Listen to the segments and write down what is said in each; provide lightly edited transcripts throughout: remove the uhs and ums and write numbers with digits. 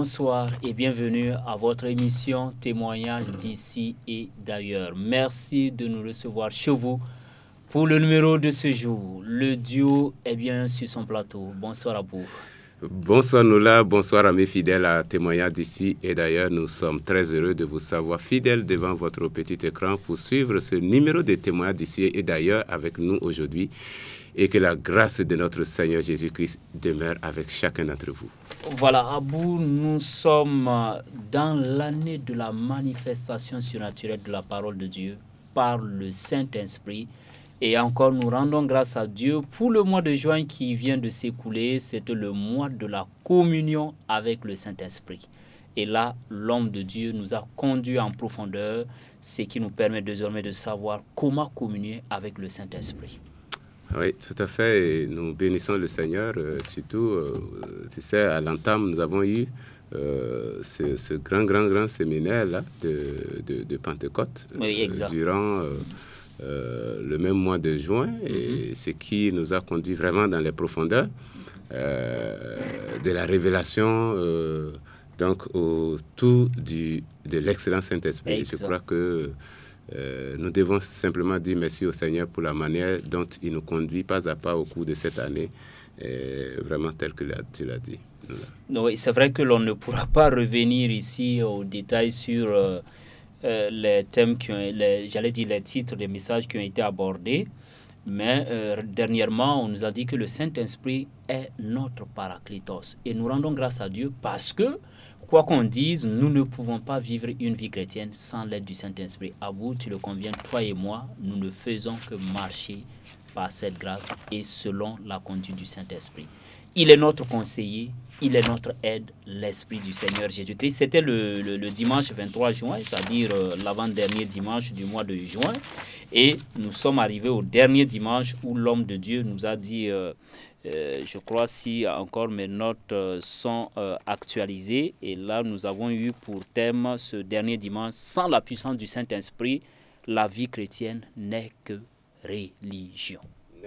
bonsoir et bienvenue à votre émission Témoignages d'ici et d'ailleurs. Merci de nous recevoir chez vous pour le numéro de ce jour. Le duo est bien sur son plateau. Bonsoir à vous. Bonsoir Noula, bonsoir à mes fidèles à Témoignages d'ici et d'ailleurs. Nous sommes très heureux de vous savoir fidèles devant votre petit écran pour suivre ce numéro de Témoignages d'ici et d'ailleurs avec nous aujourd'hui. Et que la grâce de notre Seigneur Jésus-Christ demeure avec chacun d'entre vous. Voilà, Abou, nous sommes dans l'année de la manifestation surnaturelle de la parole de Dieu par le Saint-Esprit. Et encore, nous rendons grâce à Dieu pour le mois de juin qui vient de s'écouler. C'était le mois de la communion avec le Saint-Esprit. Et là, l'homme de Dieu nous a conduits en profondeur, ce qui nous permet désormais de savoir comment communier avec le Saint-Esprit. Oui, tout à fait. Et nous bénissons le Seigneur. Surtout, tu sais, à l'entame, nous avons eu ce grand séminaire-là de Pentecôte oui, durant le même mois de juin. Et ce qui nous a conduit vraiment dans les profondeurs de la révélation donc autour de l'excellent Saint-Esprit. Je crois que nous devons simplement dire merci au Seigneur pour la manière dont il nous conduit pas à pas au cours de cette année, vraiment tel que tu l'as dit. Oui, c'est vrai que l'on ne pourra pas revenir ici au détail sur les thèmes, j'allais dire les titres des messages qui ont été abordés, mais dernièrement, on nous a dit que le Saint-Esprit est notre paraclétos. Et nous rendons grâce à Dieu parce que, quoi qu'on dise, nous ne pouvons pas vivre une vie chrétienne sans l'aide du Saint-Esprit. À vous, tu le conviens, toi et moi, nous ne faisons que marcher par cette grâce et selon la conduite du Saint-Esprit. Il est notre conseiller, il est notre aide, l'Esprit du Seigneur Jésus-Christ. C'était le dimanche 23 juin, c'est-à-dire l'avant-dernier dimanche du mois de juin. Et nous sommes arrivés au dernier dimanche où l'homme de Dieu nous a dit... je crois si encore mes notes sont actualisées. Et là, nous avons eu pour thème ce dernier dimanche, sans la puissance du Saint-Esprit, la vie chrétienne n'est que religion.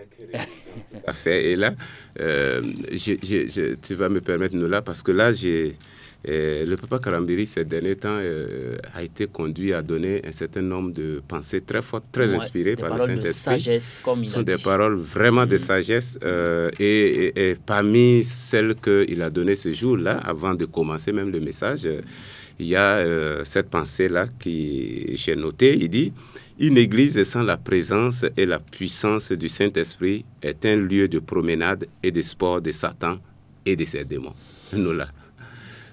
Tout à fait. Et là, tu vas me permettre, Noula, parce que là, le Papa Karambiri, ces derniers temps, a été conduit à donner un certain nombre de pensées très fortes, très inspirées par le Saint-Esprit. De sagesse, comme il Ce sont a dit. des paroles vraiment de sagesse. Et parmi celles qu'il a données ce jour-là, avant de commencer même le message, il y a cette pensée-là que j'ai notée. Il dit: une église sans la présence et la puissance du Saint-Esprit est un lieu de promenade et de sport de Satan et de ses démons. Noula.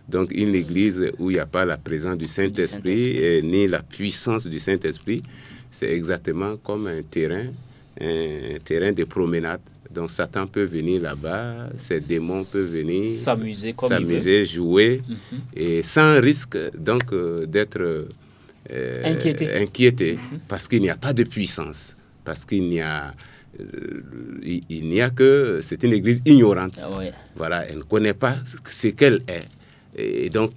Donc, une église où il n'y a pas la présence du Saint-Esprit ni la puissance du Saint-Esprit, c'est exactement comme un terrain de promenade. Donc, Satan peut venir là-bas, ses démons peuvent venir s'amuser, jouer, et sans risque donc d'être inquiété parce qu'il n'y a pas de puissance, parce qu'il n'y a que... C'est une église ignorante. Ah ouais. Voilà, elle ne connaît pas ce qu'elle est. Et donc,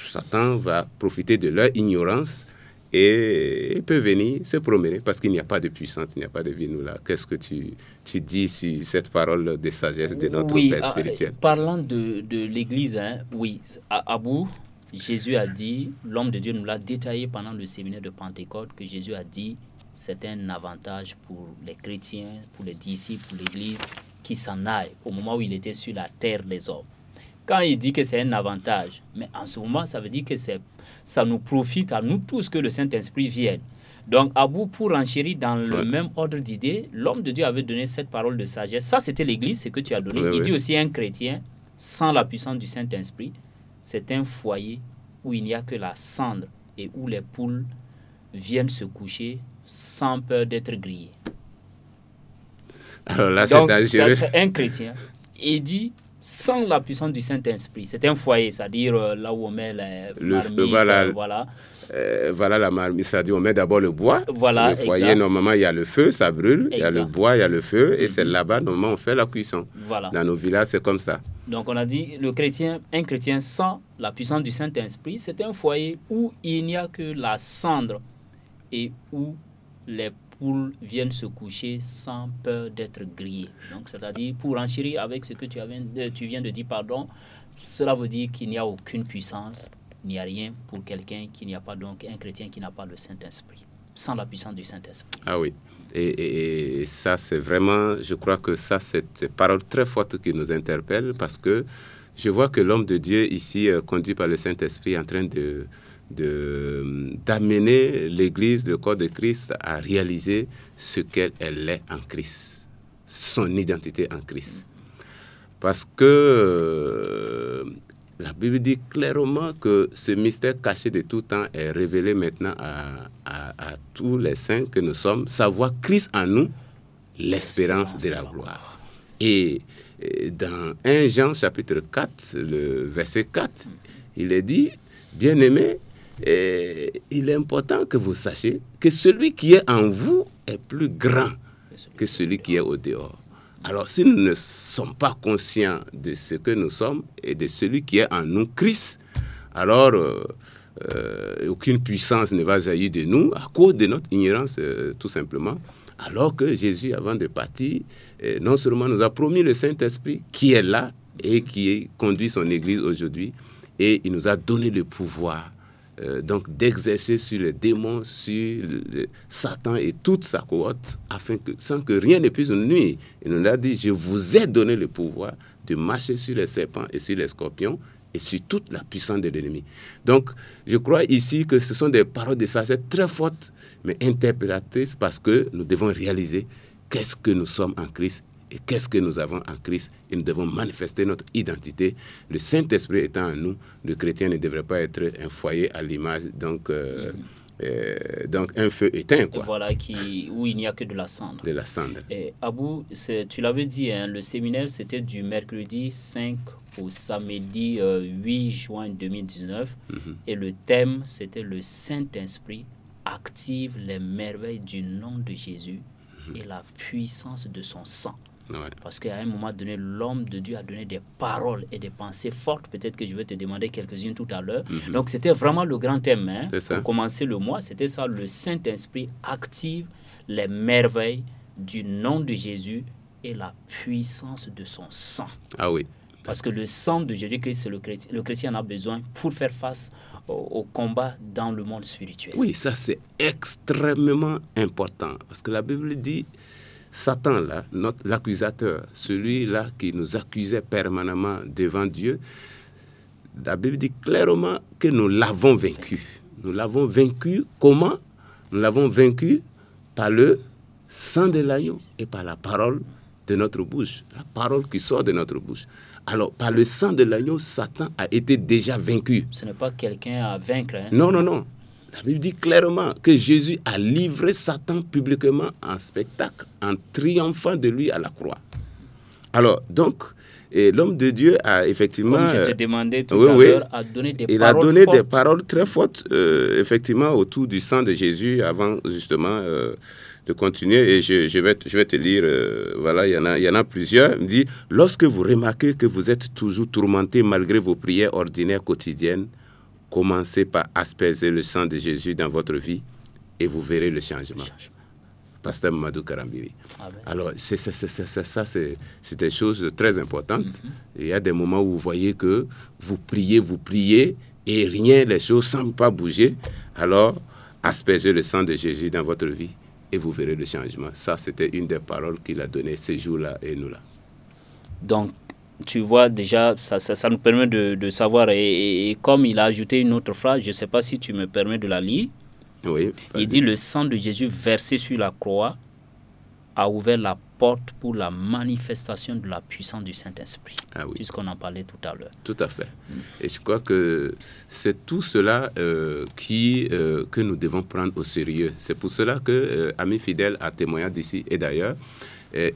Satan va profiter de leur ignorance et peut venir se promener parce qu'il n'y a pas de puissance, il n'y a pas de vie. Nous là, qu'est-ce que tu dis sur cette parole de sagesse de notre Père spirituel? Parlant de l'Église, oui, à bout, Jésus a dit, l'homme de Dieu nous l'a détaillé pendant le séminaire de Pentecôte, que Jésus a dit c'est un avantage pour les chrétiens, pour les disciples, pour l'Église, qui s'en aille au moment où il était sur la terre des hommes. Quand il dit que c'est un avantage, mais en ce moment, ça veut dire que ça nous profite à nous tous que le Saint-Esprit vienne. Donc, à bout, pour enchérir dans le même ordre d'idées, l'homme de Dieu avait donné cette parole de sagesse. Ça, c'était l'Église, ce que tu as donné. Il dit aussi un chrétien, sans la puissance du Saint-Esprit, c'est un foyer où il n'y a que la cendre et où les poules viennent se coucher sans peur d'être grillées. Alors là, donc, c'est dangereux. C'est un chrétien. Il dit... sans la puissance du Saint-Esprit. C'est un foyer, c'est-à-dire là où on met les marmites, voilà la marmite, c'est-à-dire on met d'abord le bois. Voilà, le foyer, normalement, il y a le feu, ça brûle. Il y a le bois, il y a le feu. Et c'est là-bas, normalement, on fait la cuisson. Voilà. Dans nos villages, c'est comme ça. Donc, on a dit, un chrétien sans la puissance du Saint-Esprit, c'est un foyer où il n'y a que la cendre et où les poules viennent se coucher sans peur d'être grillées. Donc, c'est-à-dire, pour enchérir avec ce que tu viens de dire, cela veut dire qu'il n'y a aucune puissance, il n'y a rien pour quelqu'un qui n'y a pas, donc un chrétien qui n'a pas le Saint-Esprit, sans la puissance du Saint-Esprit. Ah oui. Et ça, c'est vraiment, je crois que ça, c'est une parole très forte qui nous interpelle, parce que je vois que l'homme de Dieu ici, conduit par le Saint-Esprit, est en train d'amener l'Église, le corps de Christ, à réaliser ce qu'elle est en Christ, son identité en Christ. Parce que la Bible dit clairement que ce mystère caché de tout temps est révélé maintenant à tous les saints que nous sommes, savoir Christ en nous, l'espérance de la gloire. Et dans 1 Jean chapitre 4, le verset 4, il est dit, bien-aimés, il est important que vous sachiez que celui qui est en vous est plus grand que celui qui est au dehors. Alors, si nous ne sommes pas conscients de ce que nous sommes et de celui qui est en nous, Christ, alors aucune puissance ne va jaillir de nous à cause de notre ignorance, tout simplement. Alors que Jésus, avant de partir, non seulement nous a promis le Saint-Esprit qui est là et qui conduit son Église aujourd'hui, et il nous a donné le pouvoir donc d'exercer sur les démons, sur Satan et toute sa cohorte, afin que, sans que rien ne puisse nous nuire. Il nous a dit, je vous ai donné le pouvoir de marcher sur les serpents et sur les scorpions et sur toute la puissance de l'ennemi. Donc, je crois ici que ce sont des paroles de sagesse très fortes, mais interpellatrices, parce que nous devons réaliser qu'est-ce que nous sommes en Christ et qu'est-ce que nous avons en Christ, et nous devons manifester notre identité. Le Saint-Esprit étant en nous, le chrétien ne devrait pas être un foyer à l'image, donc un feu éteint, quoi. Voilà, où il n'y a que de la cendre. De la cendre. Et Abou, tu l'avais dit, hein, le séminaire, c'était du mercredi 5 au samedi 8 juin 2019. Et le thème, c'était le Saint-Esprit active les merveilles du nom de Jésus et la puissance de son sang. Ouais. Parce qu'à un moment donné, l'homme de Dieu a donné des paroles et des pensées fortes. Peut-être que je vais te demander quelques-unes tout à l'heure. Donc, c'était vraiment le grand thème. Hein, pour commencer le mois, c'était ça. Le Saint-Esprit active les merveilles du nom de Jésus et la puissance de son sang. Ah oui. Parce que le sang de Jésus-Christ, le chrétien en a besoin pour faire face au combat dans le monde spirituel. Oui, ça c'est extrêmement important. Parce que la Bible dit, Satan, là, l'accusateur, celui-là qui nous accusait permanemment devant Dieu, la Bible dit clairement que nous l'avons vaincu. Nous l'avons vaincu comment? Nous l'avons vaincu par le sang de l'agneau et par la parole de notre bouche, la parole qui sort de notre bouche. Alors, par le sang de l'agneau, Satan a été déjà vaincu. Ce n'est pas quelqu'un à vaincre. Hein? Non, non, non. La Bible dit clairement que Jésus a livré Satan publiquement en spectacle, en triomphant de lui à la croix. Alors, donc, l'homme de Dieu a effectivement... Comme je te demandais tout à l'heure, a donné des paroles fortes. Il a donné des paroles très fortes, effectivement, autour du sang de Jésus, avant justement de continuer. Et je vais te lire, voilà, il y en a plusieurs. Il dit, lorsque vous remarquez que vous êtes toujours tourmenté malgré vos prières ordinaires quotidiennes, commencez par asperger le sang de Jésus dans votre vie et vous verrez le changement. Pasteur Mamadou Karambiri. Alors, c'est des choses très importantes. Il y a des moments où vous voyez que vous priez et rien, les choses ne semblent pas bouger. Alors, aspergez le sang de Jésus dans votre vie et vous verrez le changement. Ça, c'était une des paroles qu'il a données ce jour-là et nous là. Donc, tu vois, déjà, ça nous permet de savoir. Et comme il a ajouté une autre phrase, je ne sais pas si tu me permets de la lire. Oui. Il dit, le sang de Jésus versé sur la croix a ouvert la porte pour la manifestation de la puissance du Saint-Esprit. Ah oui. Puisqu'on en parlait tout à l'heure. Tout à fait. Et je crois que c'est tout cela que nous devons prendre au sérieux. C'est pour cela que Ami Fidèle a témoigné d'ici et d'ailleurs.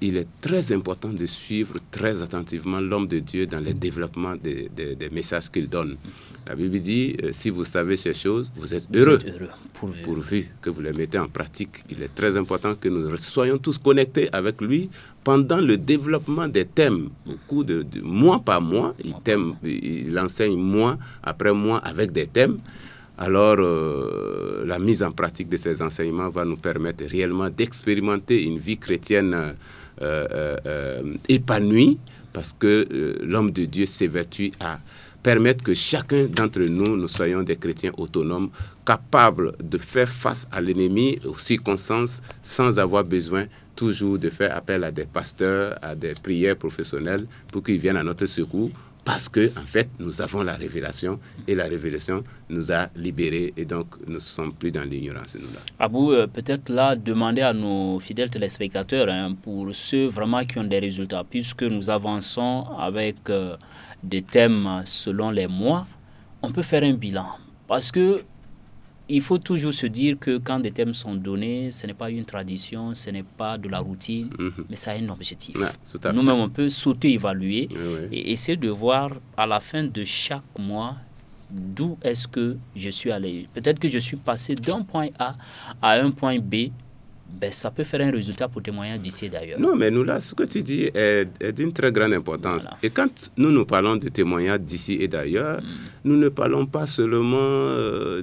Il est très important de suivre très attentivement l'homme de Dieu dans le développement des messages qu'il donne. La Bible dit, si vous savez ces choses, vous êtes heureux, pourvu que vous les mettez en pratique. Il est très important que nous soyons tous connectés avec lui pendant le développement des thèmes. Au cours de mois par mois, il enseigne mois après mois avec des thèmes. alors la mise en pratique de ces enseignements va nous permettre réellement d'expérimenter une vie chrétienne épanouie, parce que l'homme de Dieu s'évertue à permettre que chacun d'entre nous, nous soyons des chrétiens autonomes, capables de faire face à l'ennemi, aux circonstances, sans avoir besoin toujours de faire appel à des pasteurs, à des prières professionnelles pour qu'ils viennent à notre secours, parce que en fait, nous avons la révélation, et la révélation nous a libérés, et donc nous ne sommes plus dans l'ignorance, nous là. Abou, peut-être là, demander à nos fidèles téléspectateurs, hein, pour ceux vraiment qui ont des résultats, puisque nous avançons avec des thèmes selon les mois, on peut faire un bilan. Parce que il faut toujours se dire que quand des thèmes sont donnés, ce n'est pas une tradition, ce n'est pas de la routine, mais ça a un objectif. Ouais, nous-mêmes, on peut s'auto-évaluer et essayer de voir à la fin de chaque mois d'où est-ce que je suis allé. Peut-être que je suis passé d'un point A à un point B. Ben, ça peut faire un résultat pour témoigner d'ici et d'ailleurs. Non, mais nous là, ce que tu dis est d'une très grande importance. Voilà. Et quand nous parlons de témoignages d'ici et d'ailleurs, nous ne parlons pas seulement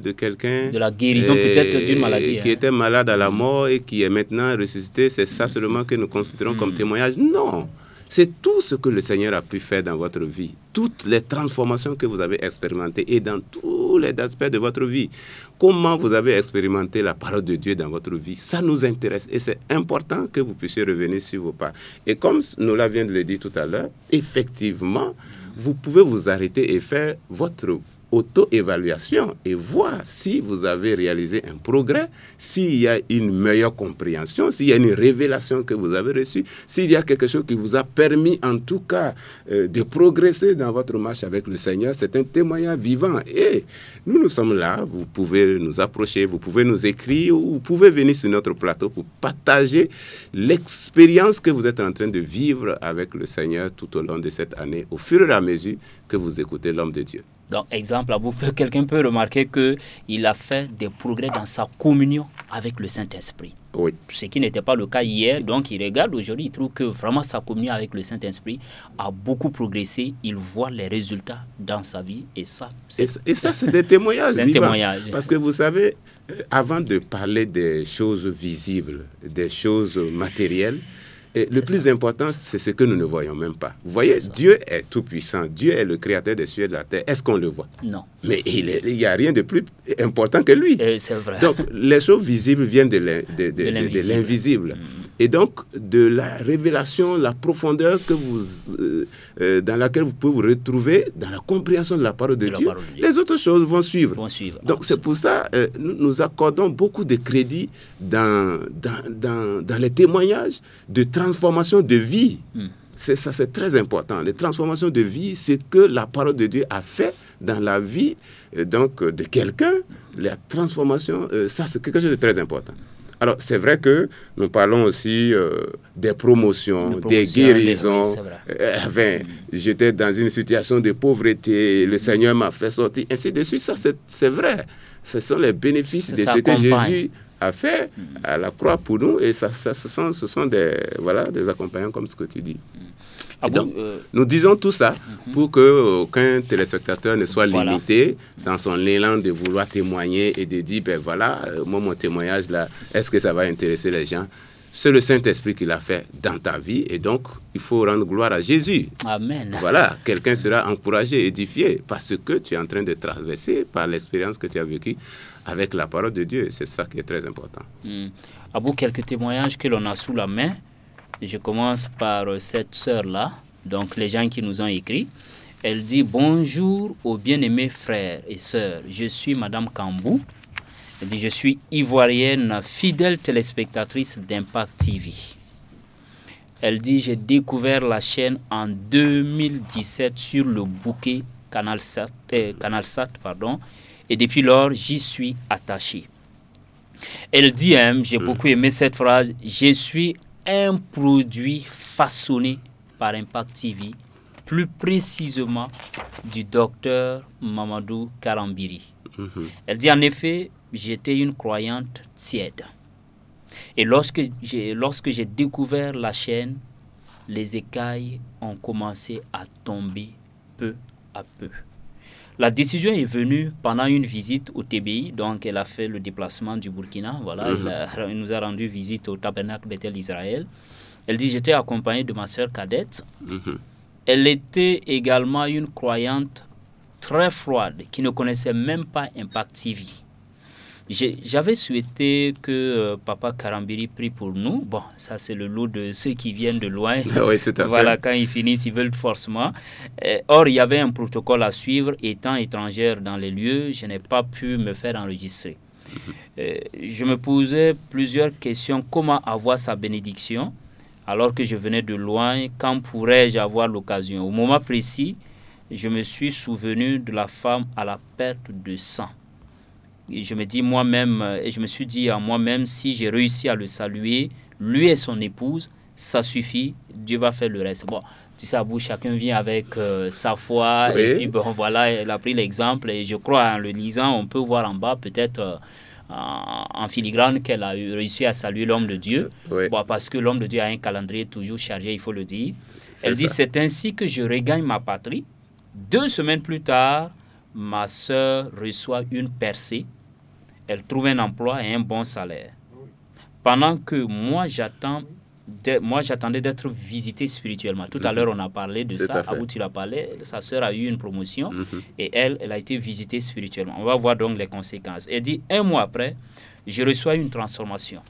de quelqu'un... De la guérison peut-être d'une maladie. Qui était malade à la mort et qui est maintenant ressuscité. C'est ça seulement que nous considérons comme témoignage. Non, c'est tout ce que le Seigneur a pu faire dans votre vie. Toutes les transformations que vous avez expérimentées et dans tous les aspects de votre vie. Comment vous avez expérimenté la parole de Dieu dans votre vie, ça nous intéresse. Et c'est important que vous puissiez revenir sur vos pas. Et comme Nola vient de le dire tout à l'heure, effectivement, vous pouvez vous arrêter et faire votre auto-évaluation et voir si vous avez réalisé un progrès, s'il y a une meilleure compréhension, s'il y a une révélation que vous avez reçue, s'il y a quelque chose qui vous a permis en tout cas de progresser dans votre marche avec le Seigneur. C'est un témoignage vivant et nous sommes là, vous pouvez nous approcher, vous pouvez nous écrire ou vous pouvez venir sur notre plateau pour partager l'expérience que vous êtes en train de vivre avec le Seigneur tout au long de cette année, au fur et à mesure que vous écoutez l'homme de Dieu. Donc, exemple, quelqu'un peut remarquer qu'il a fait des progrès dans sa communion avec le Saint-Esprit. Oui. Ce qui n'était pas le cas hier. Donc, il regarde aujourd'hui, il trouve que vraiment sa communion avec le Saint-Esprit a beaucoup progressé. Il voit les résultats dans sa vie. Et ça, c'est des témoignages. C'est un témoignage. Parce que vous savez, avant de parler des choses visibles, des choses matérielles, et le plus important, c'est ce que nous ne voyons même pas. Vous voyez, Dieu est tout-puissant. Dieu est le créateur des cieux et de la terre. Est-ce qu'on le voit? Non. Mais il n'y a rien de plus important que lui. C'est vrai. Donc, les choses visibles viennent de l'invisible. Et donc, de la révélation, la profondeur que dans laquelle vous pouvez vous retrouver dans la compréhension de la parole de Dieu, les autres choses vont suivre. Donc, c'est pour ça que nous accordons beaucoup de crédit dans les témoignages de transformation de vie. Ça, c'est très important. Les transformations de vie, c'est que la parole de Dieu a fait dans la vie de quelqu'un. La transformation, ça, c'est quelque chose de très important. Alors, c'est vrai que nous parlons aussi des promotions, des guérisons. J'étais dans une situation de pauvreté, le Seigneur m'a fait sortir, ainsi de suite. Ça, c'est vrai. Ce sont les bénéfices de ce que Jésus a fait à la croix pour nous. Et ce sont des accompagnants comme ce que tu dis. Donc, nous disons tout ça pour qu'aucun téléspectateur ne soit limité dans son élan de vouloir témoigner et de dire, ben voilà, moi, mon témoignage, là, est-ce que ça va intéresser les gens? C'est le Saint-Esprit qui l'a fait dans ta vie et donc, il faut rendre gloire à Jésus. Amen. Voilà, quelqu'un sera encouragé, édifié parce que tu es en train de traverser par l'expérience que tu as vécue avec la parole de Dieu. C'est ça qui est très important. Abou, quelques témoignages que l'on a sous la main. Je commence par cette sœur-là, donc les gens qui nous ont écrit. Elle dit « Bonjour aux bien-aimés frères et sœurs, je suis Madame Kambou. » Elle dit « Je suis ivoirienne, fidèle téléspectatrice d'Impact TV. » Elle dit « J'ai découvert la chaîne en 2017 sur le bouquet CanalSat, et depuis lors, j'y suis attachée. » Elle dit « J'ai beaucoup aimé cette phrase, je suis un produit façonné par Impact TV, plus précisément du docteur Mamadou Karambiri. » Elle dit en effet, j'étais une croyante tiède. Et lorsque j'ai découvert la chaîne, les écailles ont commencé à tomber peu à peu. La décision est venue pendant une visite au TBI, donc elle a fait le déplacement du Burkina, voilà, elle nous a rendu visite au tabernacle Bethel d'Israël. Elle dit, j'étais accompagnée de ma sœur cadette. Elle était également une croyante très froide, qui ne connaissait même pas Impact TV. J'avais souhaité que Papa Karambiri prie pour nous. Bon, ça c'est le lot de ceux qui viennent de loin. Oui, tout à fait. Voilà, quand ils finissent, ils veulent forcément. Or, il y avait un protocole à suivre. Étant étrangère dans les lieux, je n'ai pas pu me faire enregistrer. Je me posais plusieurs questions. Comment avoir sa bénédiction alors que je venais de loin? Quand pourrais-je avoir l'occasion? Au moment précis, je me suis souvenu de la femme à la perte de sang. Et je me dis moi-même, et je me suis dit à moi-même, si j'ai réussi à le saluer, lui et son épouse, ça suffit, Dieu va faire le reste. Bon, tu sais, Abou, chacun vient avec sa foi, oui. Et puis bon, voilà, elle a pris l'exemple, et je crois en le lisant, on peut voir en bas peut-être en filigrane qu'elle a réussi à saluer l'homme de Dieu, oui. Bon, parce que l'homme de Dieu a un calendrier toujours chargé, il faut le dire. Elle dit, c'est ainsi que je regagne ma patrie. 2 semaines plus tard, ma sœur reçoit une percée. Elle trouve un emploi et un bon salaire. Pendant que moi, j'attendais d'être visité spirituellement. Tout à l'heure, on a parlé de ça. Abou, tu l'as parlé. Sa sœur a eu une promotion et elle a été visitée spirituellement. On va voir donc les conséquences. Elle dit, 1 mois après, je reçois une transformation.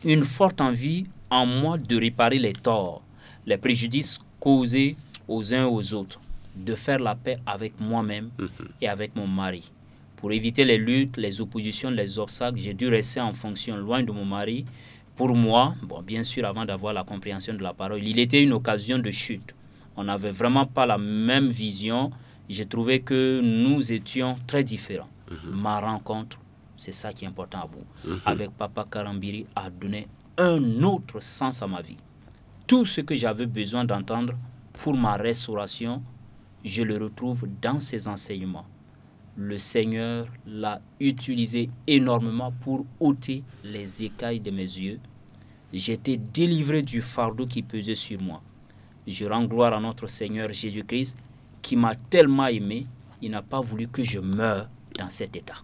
Une forte envie en moi de réparer les torts, les préjudices causés aux uns aux autres, de faire la paix avec moi-même et avec mon mari. Pour éviter les luttes, les oppositions, les obstacles, j'ai dû rester en fonction loin de mon mari. Pour moi, bon, bien sûr, avant d'avoir la compréhension de la parole, il était une occasion de chute. On n'avait vraiment pas la même vision. J'ai trouvé que nous étions très différents. Ma rencontre, c'est ça qui est important à vous, avec Papa Karambiri a donné un autre sens à ma vie. Tout ce que j'avais besoin d'entendre pour ma restauration, je le retrouve dans ses enseignements. Le Seigneur l'a utilisé énormément pour ôter les écailles de mes yeux. J'ai été délivré du fardeau qui pesait sur moi. Je rends gloire à notre Seigneur Jésus-Christ qui m'a tellement aimé, il n'a pas voulu que je meure dans cet état.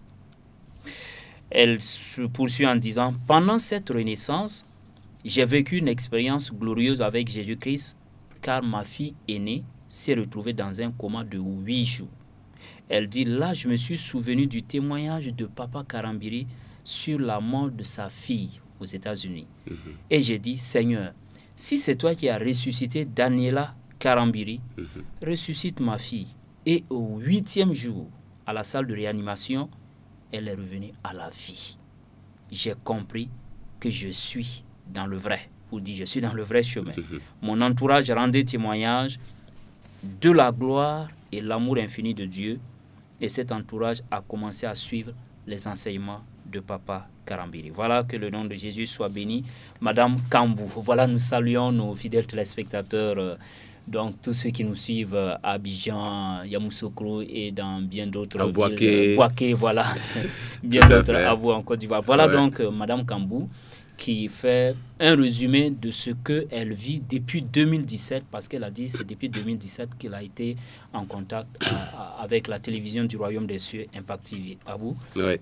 Elle se poursuit en disant, pendant cette renaissance, j'ai vécu une expérience glorieuse avec Jésus-Christ car ma fille aînée s'est retrouvée dans un coma de 8 jours. Elle dit, là, je me suis souvenu du témoignage de Papa Karambiri sur la mort de sa fille aux États-Unis. Et j'ai dit, Seigneur, si c'est toi qui as ressuscité Daniela Karambiri, ressuscite ma fille. Et au 8e jour, à la salle de réanimation, elle est revenue à la vie. J'ai compris que je suis dans le vrai, ou dit, je suis dans le vrai chemin. Mon entourage rendait témoignage de la gloire et l'amour infini de Dieu. Et cet entourage a commencé à suivre les enseignements de Papa Karambiri. Voilà, que le nom de Jésus soit béni. Madame Kambou, voilà, nous saluons nos fidèles téléspectateurs, donc tous ceux qui nous suivent à Abidjan, Yamoussoukro et dans bien d'autres villes. Bouaké, voilà, bien d'autres à vous en Côte d'Ivoire. Voilà donc Madame Kambou qui fait un résumé de ce qu'elle vit depuis 2017, parce qu'elle a dit que c'est depuis 2017 qu'elle a été en contact avec la télévision du Royaume des Cieux, Impact TV. À vous. Oui,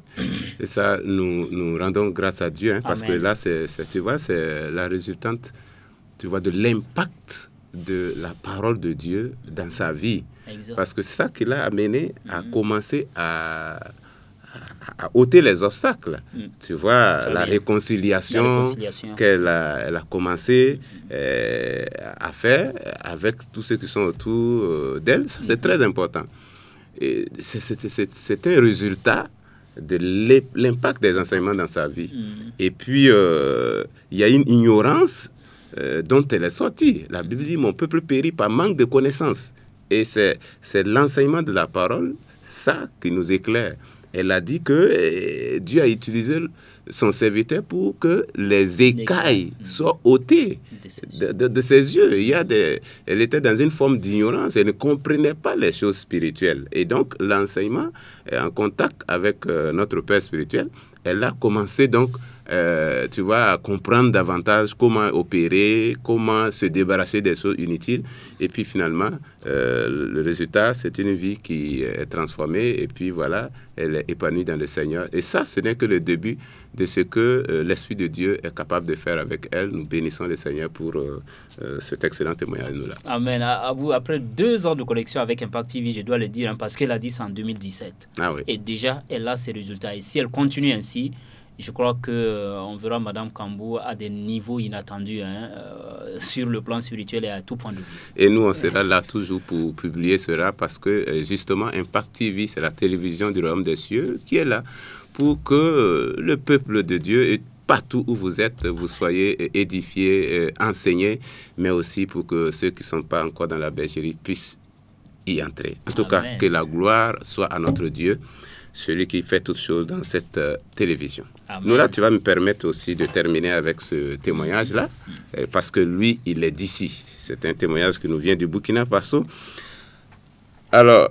et ça, nous rendons grâce à Dieu, hein, parce que là, tu vois, c'est la résultante, tu vois, de l'impact de la parole de Dieu dans sa vie. Exact. Parce que c'est ça qui l'a amené à commencer à ôter les obstacles. Tu vois, la réconciliation qu'elle a commencé à faire avec tous ceux qui sont autour d'elle, ça c'est très important. C'est un résultat de l'impact des enseignements dans sa vie. Et puis, il y a une ignorance dont elle est sortie. La Bible dit, mon peuple périt par manque de connaissances. Et c'est l'enseignement de la parole, ça qui nous éclaire. Elle a dit que Dieu a utilisé son serviteur pour que les écailles soient ôtées de ses yeux. Elle était dans une forme d'ignorance, elle ne comprenait pas les choses spirituelles. Et donc, l'enseignement, en contact avec notre Père spirituel, elle a commencé donc, tu vois, à comprendre davantage comment opérer, comment se débarrasser des choses inutiles. Et puis finalement, le résultat, c'est une vie qui est transformée. Et puis voilà, elle est épanouie dans le Seigneur. Et ça, ce n'est que le début de ce que l'Esprit de Dieu est capable de faire avec elle. Nous bénissons le Seigneur pour cet excellent témoignage-là. Amen. Après 2 ans de connexion avec Impact TV, je dois le dire, hein, parce qu'elle a dit ça en 2017. Ah oui. Et déjà, elle a ses résultats. Et si elle continue ainsi, je crois qu'on verra Mme Kambou à des niveaux inattendus, hein, sur le plan spirituel et à tout point de vue. Et nous, on sera là toujours pour publier cela parce que justement, Impact TV, c'est la télévision du royaume des cieux qui est là pour que le peuple de Dieu, et partout où vous êtes, vous soyez édifiés, enseignés, mais aussi pour que ceux qui ne sont pas encore dans la bergerie puissent y entrer. En tout cas, que la gloire soit à notre Dieu, celui qui fait toutes choses dans cette télévision. Amen. Nous, là, tu vas me permettre aussi de terminer avec ce témoignage-là, parce que lui, il est d'ici. C'est un témoignage qui nous vient du Burkina Faso. Alors,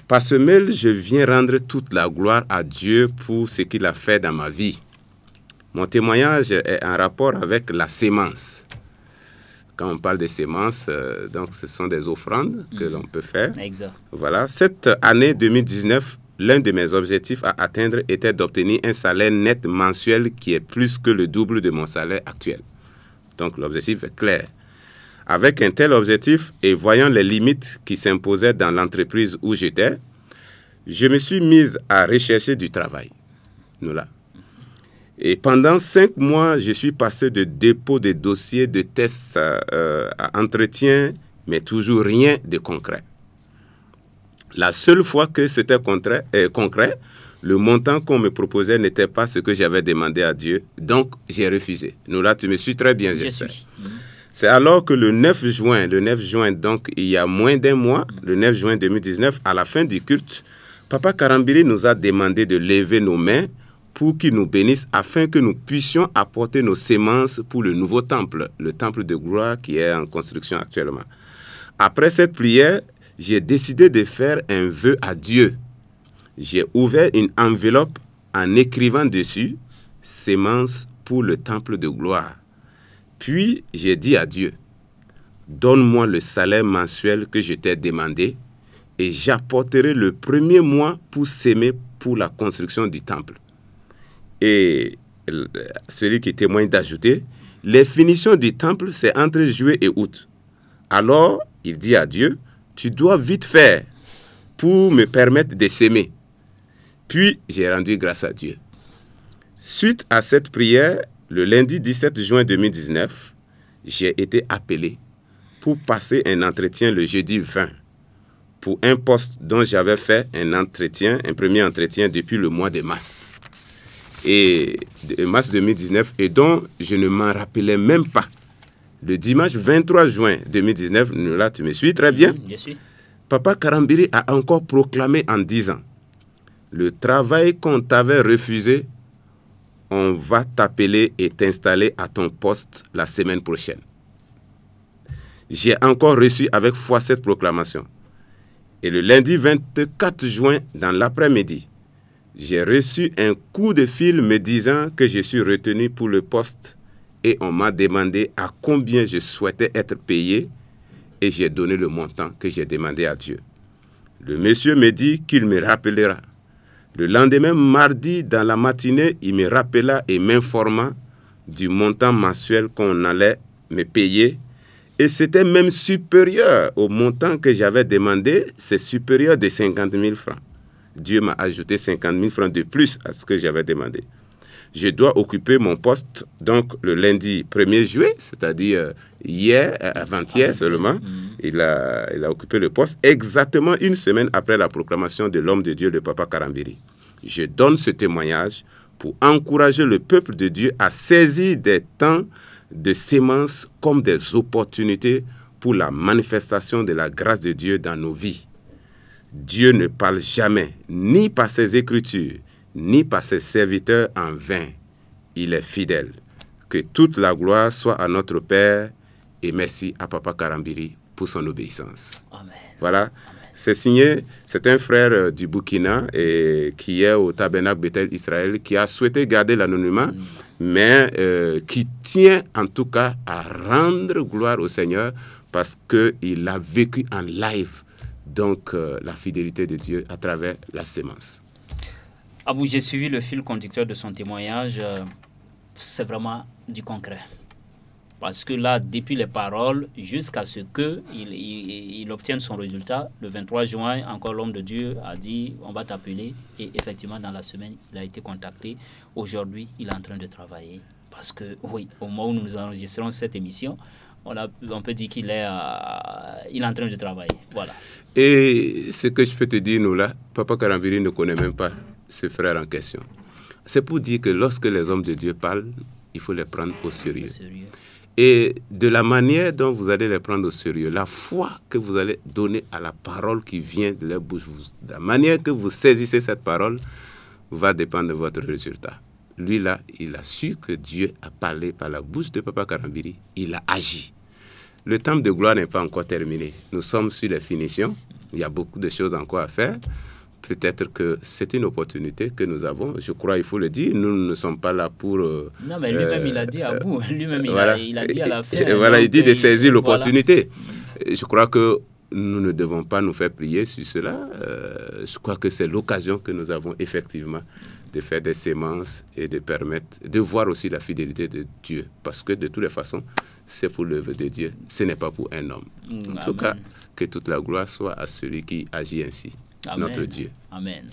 par ce mail, je viens rendre toute la gloire à Dieu pour ce qu'il a fait dans ma vie. Mon témoignage est en rapport avec la sémence. Quand on parle de sémences, donc ce sont des offrandes que l'on peut faire. Exact. Voilà. Cette année 2019, l'un de mes objectifs à atteindre était d'obtenir un salaire net mensuel qui est plus que le double de mon salaire actuel. Donc l'objectif est clair. Avec un tel objectif et voyant les limites qui s'imposaient dans l'entreprise où j'étais, je me suis mise à rechercher du travail. Nous là. Et pendant 5 mois, je suis passé de dépôt de dossiers, de tests à entretien, mais toujours rien de concret. La seule fois que c'était concret, le montant qu'on me proposait n'était pas ce que j'avais demandé à Dieu, donc j'ai refusé. Nous là, tu me suis très bien, j'espère. C'est alors que le 9 juin, donc il y a moins d'1 mois, le 9 juin 2019, à la fin du culte, Papa Karambiri nous a demandé de lever nos mains pour qu'il nous bénisse afin que nous puissions apporter nos semences pour le nouveau temple, le temple de gloire qui est en construction actuellement. Après cette prière, j'ai décidé de faire un vœu à Dieu. J'ai ouvert une enveloppe en écrivant dessus « Semences pour le temple de gloire ». Puis, j'ai dit à Dieu, « Donne-moi le salaire mensuel que je t'ai demandé et j'apporterai le premier mois pour s'aimer pour la construction du temple. » Et celui qui témoigne d'ajouter, « Les finitions du temple, c'est entre juillet et août. » Alors, il dit à Dieu, « Tu dois vite faire pour me permettre de s'aimer. » Puis, j'ai rendu grâce à Dieu. Suite à cette prière, le lundi 17 juin 2019, j'ai été appelé pour passer un entretien le jeudi 20 pour un poste dont j'avais fait un premier entretien depuis le mois de mars. Et de mars 2019 et dont je ne m'en rappelais même pas. Le dimanche 23 juin 2019, là tu me suis très bien, Je suis. Papa Karambiri a encore proclamé en disant « Le travail qu'on t'avait refusé, on va t'appeler et t'installer à ton poste la semaine prochaine. » J'ai encore reçu avec foi cette proclamation. Et le lundi 24 juin, dans l'après-midi, j'ai reçu un coup de fil me disant que je suis retenu pour le poste et on m'a demandé à combien je souhaitais être payé et j'ai donné le montant que j'ai demandé à Dieu. Le monsieur me dit qu'il me rappellera. Le lendemain, mardi, dans la matinée, il me rappela et m'informa du montant mensuel qu'on allait me payer et c'était même supérieur au montant que j'avais demandé, c'est supérieur de 50 000 francs. Dieu m'a ajouté 50 000 francs de plus à ce que j'avais demandé. Je dois occuper mon poste donc le lundi 1er juillet, c'est-à-dire hier, avant-hier seulement. Il a occupé le poste exactement une semaine après la proclamation de l'homme de Dieu, le Papa Karambiri. Je donne ce témoignage pour encourager le peuple de Dieu à saisir des temps de sémence comme des opportunités pour la manifestation de la grâce de Dieu dans nos vies. Dieu ne parle jamais, ni par ses écritures, ni par ses serviteurs en vain. Il est fidèle. Que toute la gloire soit à notre Père et merci à Papa Karambiri pour son obéissance. Amen. Voilà. Amen. C'est signé, c'est un frère du Burkina et qui est au Tabernacle Bethel Israël, qui a souhaité garder l'anonymat, mais qui tient en tout cas à rendre gloire au Seigneur parce qu'il a vécu en live donc la fidélité de Dieu à travers la sémence. Abou, j'ai suivi le fil conducteur de son témoignage. C'est vraiment du concret. Parce que là, depuis les paroles, jusqu'à ce qu'il obtienne son résultat, le 23 juin, encore l'homme de Dieu a dit, on va t'appeler. Et effectivement, dans la semaine, il a été contacté. Aujourd'hui, il est en train de travailler. Parce que, oui, au moment où nous enregistrons cette émission, on peut dire qu'il est, il est en train de travailler. Voilà. Et ce que je peux te dire, nous là, Papa Karambiri ne connaît même pas ce frère en question. C'est pour dire que lorsque les hommes de Dieu parlent, il faut les prendre au sérieux. Et de la manière dont vous allez les prendre au sérieux, la foi que vous allez donner à la parole qui vient de leur bouche, la manière que vous saisissez cette parole va dépendre de votre résultat. Lui là, il a su que Dieu a parlé par la bouche de Papa Karambiri, il a agi. Le temps de gloire n'est pas encore terminé. Nous sommes sur les finitions, il y a beaucoup de choses encore à faire. Peut-être que c'est une opportunité que nous avons. Je crois, il faut le dire, nous ne sommes pas là pour... non, mais lui-même, il a dit à bout. Lui-même, voilà, il a dit à la fin. Voilà, donc, il dit de saisir l'opportunité. Voilà. Je crois que nous ne devons pas nous faire plier sur cela. Je crois que c'est l'occasion que nous avons effectivement de faire des sémences et de permettre de voir aussi la fidélité de Dieu. Parce que de toutes les façons, c'est pour l'œuvre de Dieu. Ce n'est pas pour un homme. En tout cas, que toute la gloire soit à celui qui agit ainsi. Amen. Notre Dieu. Amen.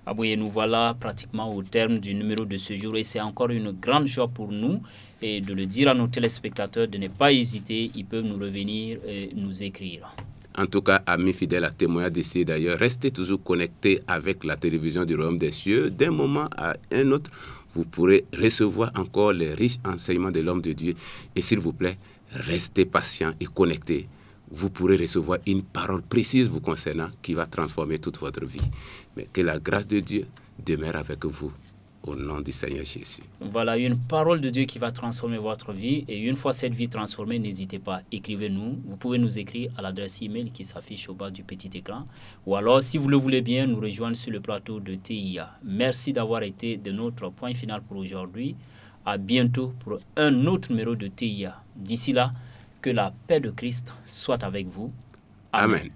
Abou, et nous voilà pratiquement au terme du numéro de ce jour et c'est encore une grande joie pour nous et de le dire à nos téléspectateurs de ne pas hésiter, ils peuvent nous revenir et nous écrire. En tout cas, amis fidèles à témoigner d'ici d'ailleurs, restez toujours connectés avec la télévision du Royaume des Cieux. D'un moment à un autre, vous pourrez recevoir encore les riches enseignements de l'homme de Dieu. Et s'il vous plaît, restez patients et connectés. Vous pourrez recevoir une parole précise vous concernant qui va transformer toute votre vie. Mais que la grâce de Dieu demeure avec vous au nom du Seigneur Jésus. Voilà, une parole de Dieu qui va transformer votre vie. Et une fois cette vie transformée, n'hésitez pas, écrivez-nous. Vous pouvez nous écrire à l'adresse email qui s'affiche au bas du petit écran. Ou alors, si vous le voulez bien, nous rejoindre sur le plateau de TIA. Merci d'avoir été de notre point final pour aujourd'hui. À bientôt pour un autre numéro de TIA. D'ici là, que la paix de Christ soit avec vous. Amen. Amen.